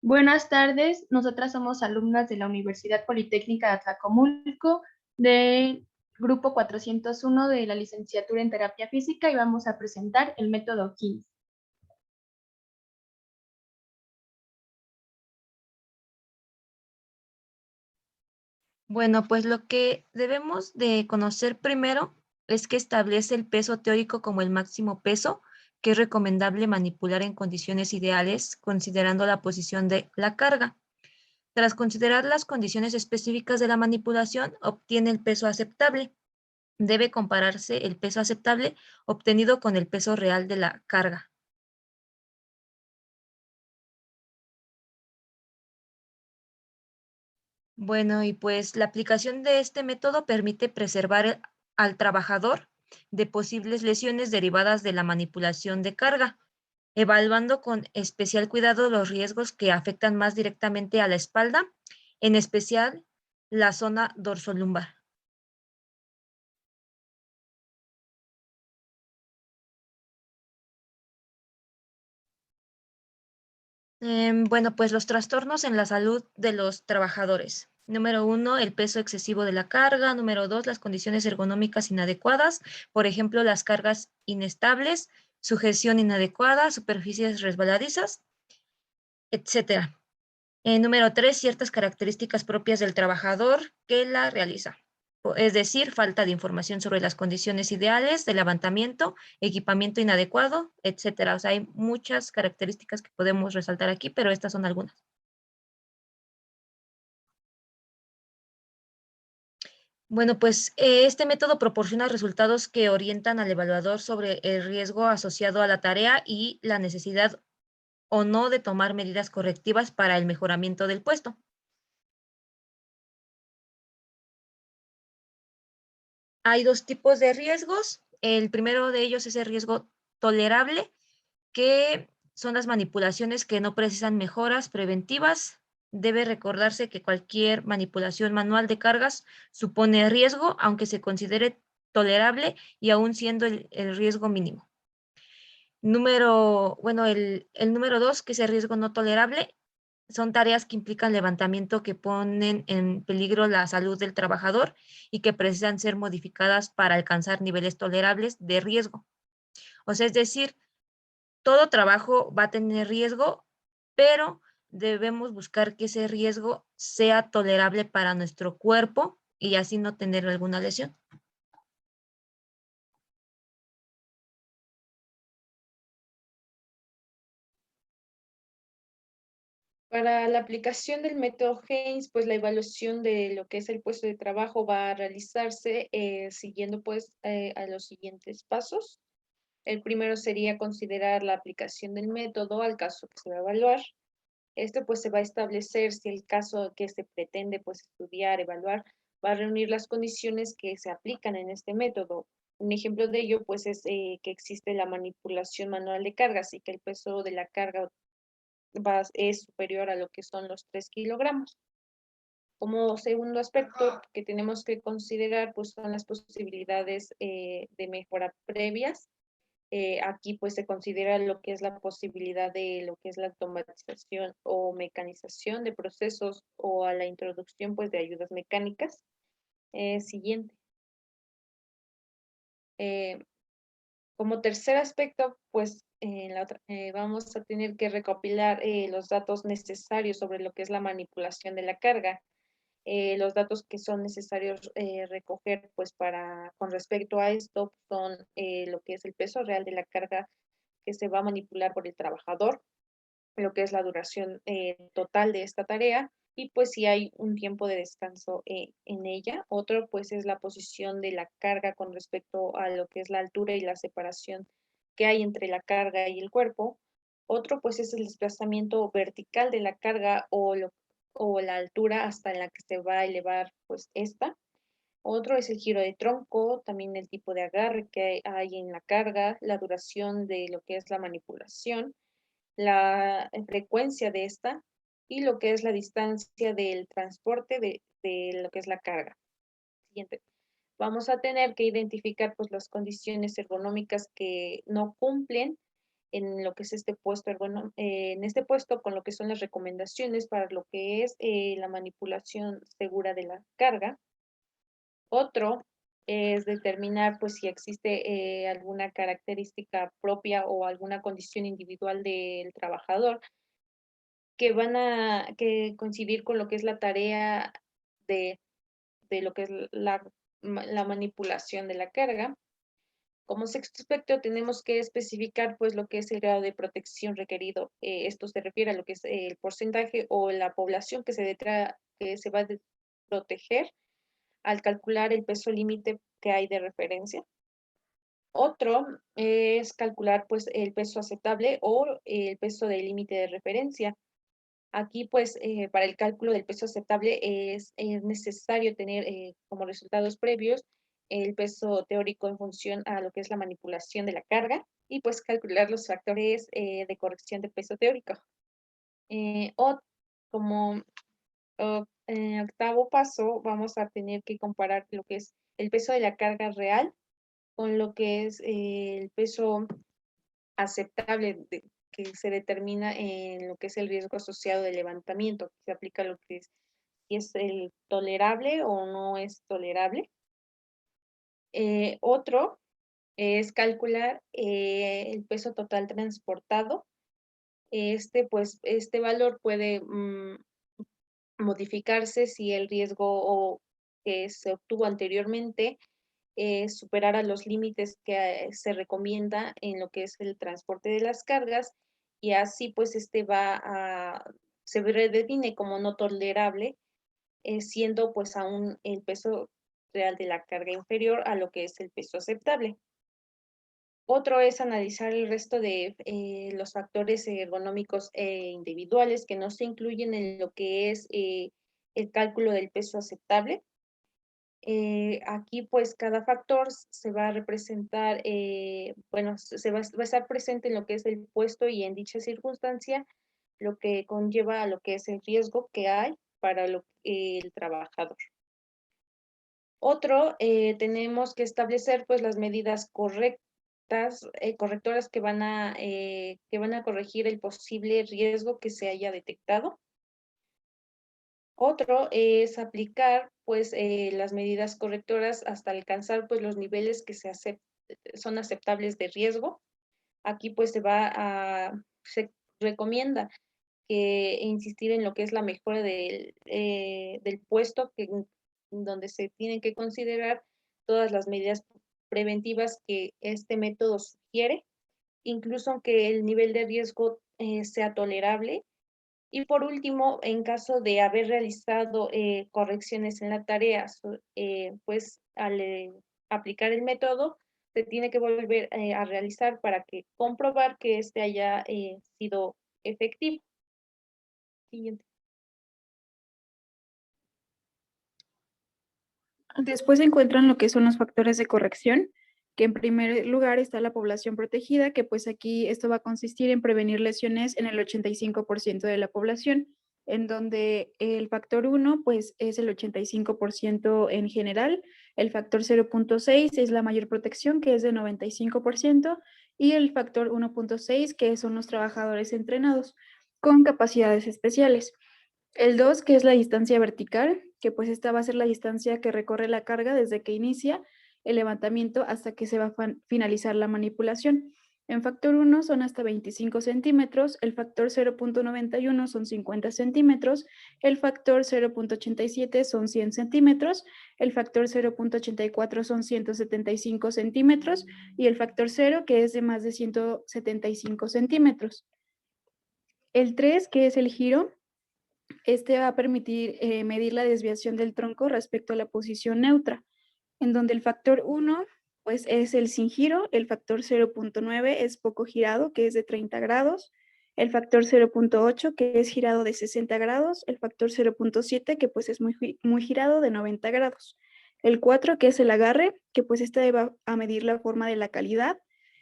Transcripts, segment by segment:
Buenas tardes, nosotras somos alumnas de la Universidad Politécnica de Atlacomulco del grupo 401 de la licenciatura en terapia física y vamos a presentar el método KINS. Bueno, pues lo que debemos de conocer primero es que establece el peso teórico como el máximo peso que es recomendable manipular en condiciones ideales, considerando la posición de la carga. Tras considerar las condiciones específicas de la manipulación, obtiene el peso aceptable. Debe compararse el peso aceptable obtenido con el peso real de la carga. Bueno, y pues la aplicación de este método permite preservar al trabajador de posibles lesiones derivadas de la manipulación de carga, evaluando con especial cuidado los riesgos que afectan más directamente a la espalda, en especial la zona dorsolumbar. Bueno, pues los trastornos en la salud de los trabajadores. Número uno, el peso excesivo de la carga. Número dos, las condiciones ergonómicas inadecuadas. Por ejemplo, las cargas inestables, sujeción inadecuada, superficies resbaladizas, etcétera. Número tres, ciertas características propias del trabajador que la realiza. Es decir, falta de información sobre las condiciones ideales de levantamiento, equipamiento inadecuado, etcétera. O sea, hay muchas características que podemos resaltar aquí, pero estas son algunas. Bueno, pues este método proporciona resultados que orientan al evaluador sobre el riesgo asociado a la tarea y la necesidad o no de tomar medidas correctivas para el mejoramiento del puesto. Hay dos tipos de riesgos. El primero de ellos es el riesgo tolerable, que son las manipulaciones que no precisan mejoras preventivas. Debe recordarse que cualquier manipulación manual de cargas supone riesgo, aunque se considere tolerable y aún siendo el riesgo mínimo. El número dos, que es el riesgo no tolerable, son tareas que implican levantamiento que ponen en peligro la salud del trabajador y que precisan ser modificadas para alcanzar niveles tolerables de riesgo. O sea, es decir, todo trabajo va a tener riesgo, pero debemos buscar que ese riesgo sea tolerable para nuestro cuerpo y así no tener alguna lesión. Para la aplicación del método Haynes, pues la evaluación de lo que es el puesto de trabajo va a realizarse siguiendo pues a los siguientes pasos. El primero sería considerar la aplicación del método al caso que se va a evaluar. Esto pues se va a establecer si el caso que se pretende pues estudiar, evaluar, va a reunir las condiciones que se aplican en este método. Un ejemplo de ello pues es que existe la manipulación manual de cargas y que el peso de la carga es superior a lo que son los 3 kilogramos. Como segundo aspecto que tenemos que considerar, pues son las posibilidades de mejora previas. Aquí pues se considera lo que es la posibilidad de lo que es la automatización o mecanización de procesos o a la introducción pues de ayudas mecánicas. Siguiente. Eh, Como tercer aspecto, pues vamos a tener que recopilar los datos necesarios sobre lo que es la manipulación de la carga. Los datos que son necesarios recoger, pues con respecto a esto, son lo que es el peso real de la carga que se va a manipular por el trabajador, lo que es la duración total de esta tarea y pues si hay un tiempo de descanso en ella. Otro pues es la posición de la carga con respecto a lo que es la altura y la separación que hay entre la carga y el cuerpo. Otro pues es el desplazamiento vertical de la carga o la altura hasta la que se va a elevar pues esta. Otro es el giro de tronco, también el tipo de agarre que hay en la carga, la duración de lo que es la manipulación, la frecuencia de esta y lo que es la distancia del transporte de lo que es la carga. Siguiente. Vamos a tener que identificar pues las condiciones ergonómicas que no cumplen en lo que es este puesto, en este puesto con lo que son las recomendaciones para lo que es la manipulación segura de la carga. Otro es determinar pues si existe alguna característica propia o alguna condición individual del trabajador que van a coincidir con lo que es la tarea de, de lo que es la manipulación de la carga. Como sexto aspecto, tenemos que especificar pues lo que es el grado de protección requerido. Esto se refiere a lo que es el porcentaje o la población que se va a proteger al calcular el peso límite que hay de referencia. Otro es calcular pues el peso aceptable o el peso del límite de referencia. Aquí pues para el cálculo del peso aceptable es necesario tener como resultados previos el peso teórico en función a lo que es la manipulación de la carga y pues calcular los factores de corrección de peso teórico. O como octavo paso vamos a tener que comparar lo que es el peso de la carga real con lo que es el peso aceptable que se determina en lo que es el riesgo asociado de levantamiento, que se aplica lo que es, si es el tolerable o no es tolerable. Otro es calcular el peso total transportado. Este valor puede modificarse si el riesgo que se obtuvo anteriormente superara los límites que se recomienda en lo que es el transporte de las cargas y así pues se redefine como no tolerable, siendo pues aún el peso real de la carga inferior a lo que es el peso aceptable. Otro es analizar el resto de los factores ergonómicos individuales que no se incluyen en lo que es el cálculo del peso aceptable. Aquí pues cada factor se va a representar, se va a estar presente en lo que es el puesto y en dicha circunstancia, lo que conlleva a lo que es el riesgo que hay para el trabajador. Otro, tenemos que establecer pues las medidas correctoras que van a corregir el posible riesgo que se haya detectado. Otro es aplicar pues las medidas correctoras hasta alcanzar pues los niveles que son aceptables de riesgo. Aquí pues se recomienda que insistir en lo que es la mejora del puesto donde se tienen que considerar todas las medidas preventivas que este método sugiere, incluso aunque el nivel de riesgo sea tolerable. Y por último, en caso de haber realizado correcciones en la tarea, pues al aplicar el método, se tiene que volver a realizar para comprobar que este haya sido efectivo. Siguiente. Después se encuentran lo que son los factores de corrección, que en primer lugar está la población protegida, que pues aquí esto va a consistir en prevenir lesiones en el 85% de la población, en donde el factor 1 pues es el 85% en general, el factor 0.6 es la mayor protección, que es de 95%, y el factor 1.6, que son los trabajadores entrenados con capacidades especiales. El 2, que es la distancia vertical, que pues esta va a ser la distancia que recorre la carga desde que inicia el levantamiento hasta que se va a finalizar la manipulación. En factor 1 son hasta 25 centímetros, el factor 0.91 son 50 centímetros, el factor 0.87 son 100 centímetros, el factor 0.84 son 175 centímetros y el factor 0, que es de más de 175 centímetros. El 3, que es el giro, este va a permitir medir la desviación del tronco respecto a la posición neutra, en donde el factor 1 pues, es el sin giro, el factor 0.9 es poco girado, que es de 30 grados, el factor 0.8, que es girado de 60 grados, el factor 0.7, que pues es muy girado de 90 grados. El 4, que es el agarre, que pues este va a medir la forma de la calidad,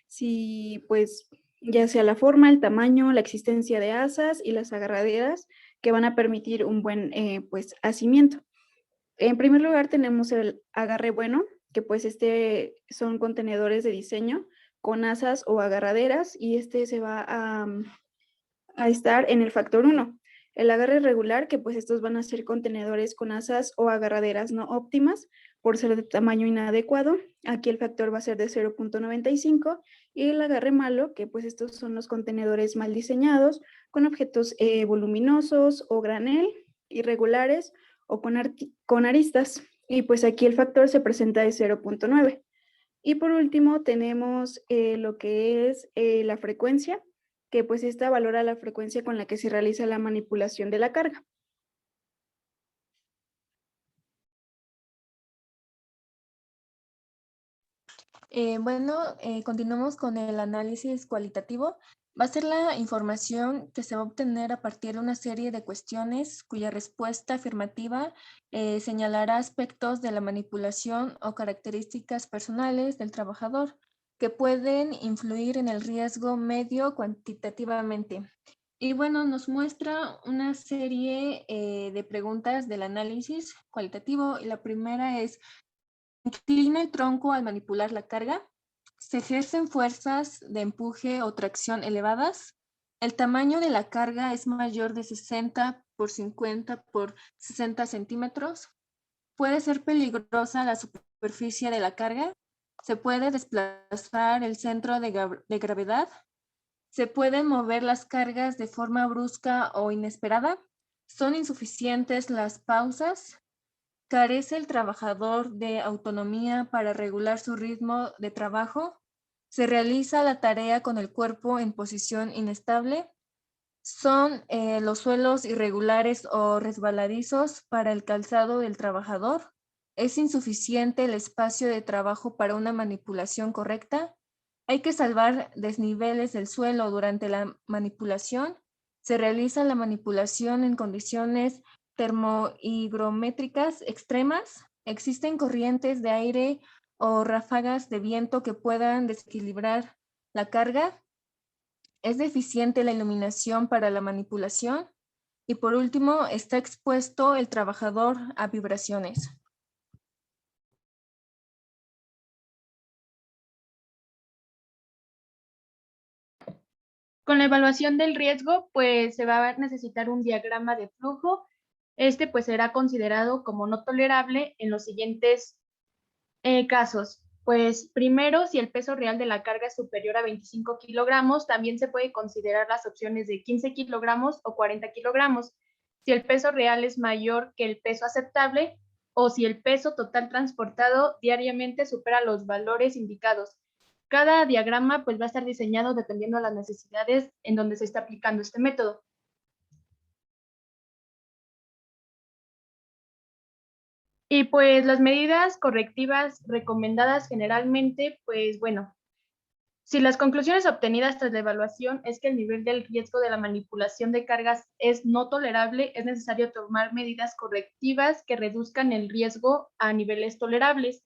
si pues ya sea la forma, el tamaño, la existencia de asas y las agarraderas que van a permitir un buen pues asimiento. En primer lugar tenemos el agarre bueno, que pues son contenedores de diseño con asas o agarraderas, y este se va a estar en el factor 1. El agarre regular, que pues estos van a ser contenedores con asas o agarraderas no óptimas por ser de tamaño inadecuado. Aquí el factor va a ser de 0.95, y el agarre malo, que pues estos son los contenedores mal diseñados con objetos voluminosos o granel, irregulares o con aristas. Y pues aquí el factor se presenta de 0.9. Y por último tenemos lo que es la frecuencia, que pues esta valora la frecuencia con la que se realiza la manipulación de la carga. Continuamos con el análisis cualitativo. Va a ser la información que se va a obtener a partir de una serie de cuestiones cuya respuesta afirmativa señalará aspectos de la manipulación o características personales del trabajador que pueden influir en el riesgo medio cuantitativamente. Y bueno, nos muestra una serie de preguntas del análisis cualitativo, y la primera es: inclina el tronco al manipular la carga. Se ejercen fuerzas de empuje o tracción elevadas. El tamaño de la carga es mayor de 60 por 50 por 60 centímetros. Puede ser peligrosa la superficie de la carga. Se puede desplazar el centro de gravedad. Se pueden mover las cargas de forma brusca o inesperada. Son insuficientes las pausas. ¿Carece el trabajador de autonomía para regular su ritmo de trabajo? ¿Se realiza la tarea con el cuerpo en posición inestable? ¿Son los suelos irregulares o resbaladizos para el calzado del trabajador? ¿Es insuficiente el espacio de trabajo para una manipulación correcta? ¿Hay que salvar desniveles del suelo durante la manipulación? ¿Se realiza la manipulación en condiciones termohigrométricas extremas? ¿Existen corrientes de aire o ráfagas de viento que puedan desequilibrar la carga? ¿Es deficiente la iluminación para la manipulación? Y por último, ¿está expuesto el trabajador a vibraciones? Con la evaluación del riesgo, pues se va a necesitar un diagrama de flujo. Este pues será considerado como no tolerable en los siguientes casos. Pues primero, si el peso real de la carga es superior a 25 kilogramos, también se puede considerar las opciones de 15 kilogramos o 40 kilogramos. Si el peso real es mayor que el peso aceptable, o si el peso total transportado diariamente supera los valores indicados. Cada diagrama pues va a estar diseñado dependiendo de las necesidades en donde se está aplicando este método. Y pues las medidas correctivas recomendadas generalmente, pues bueno, si las conclusiones obtenidas tras la evaluación es que el nivel del riesgo de la manipulación de cargas es no tolerable, es necesario tomar medidas correctivas que reduzcan el riesgo a niveles tolerables.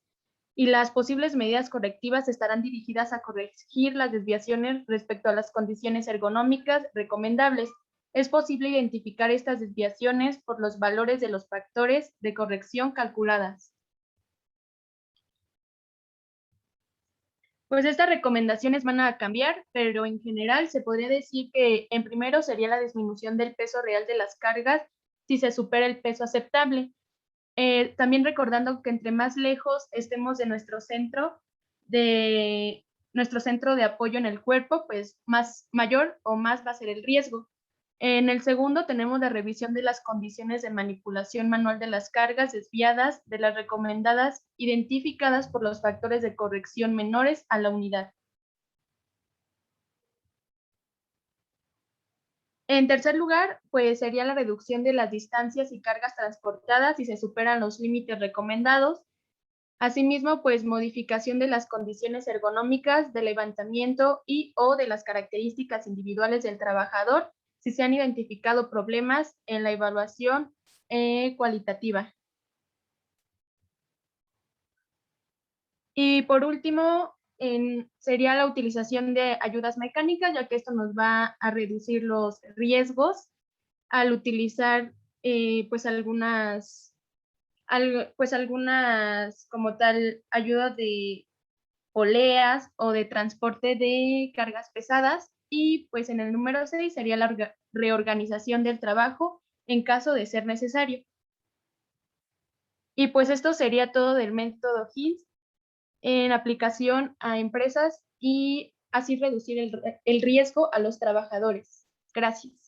Y las posibles medidas correctivas estarán dirigidas a corregir las desviaciones respecto a las condiciones ergonómicas recomendables. Es posible identificar estas desviaciones por los valores de los factores de corrección calculadas. Pues estas recomendaciones van a cambiar, pero en general se podría decir que en primero sería la disminución del peso real de las cargas si se supera el peso aceptable. También recordando que entre más lejos estemos de nuestro centro de apoyo en el cuerpo, pues más mayor o más va a ser el riesgo. En el segundo tenemos la revisión de las condiciones de manipulación manual de las cargas desviadas de las recomendadas identificadas por los factores de corrección menores a la unidad. En tercer lugar, pues sería la reducción de las distancias y cargas transportadas si se superan los límites recomendados. Asimismo, pues modificación de las condiciones ergonómicas de levantamiento y o de las características individuales del trabajador si se han identificado problemas en la evaluación cualitativa. Y por último, sería la utilización de ayudas mecánicas, ya que esto nos va a reducir los riesgos al utilizar pues algunas como tal ayuda de poleas o de transporte de cargas pesadas. Y pues en el número 6 sería la reorganización del trabajo en caso de ser necesario. Y pues esto sería todo del método HINS en aplicación a empresas y así reducir el riesgo a los trabajadores. Gracias.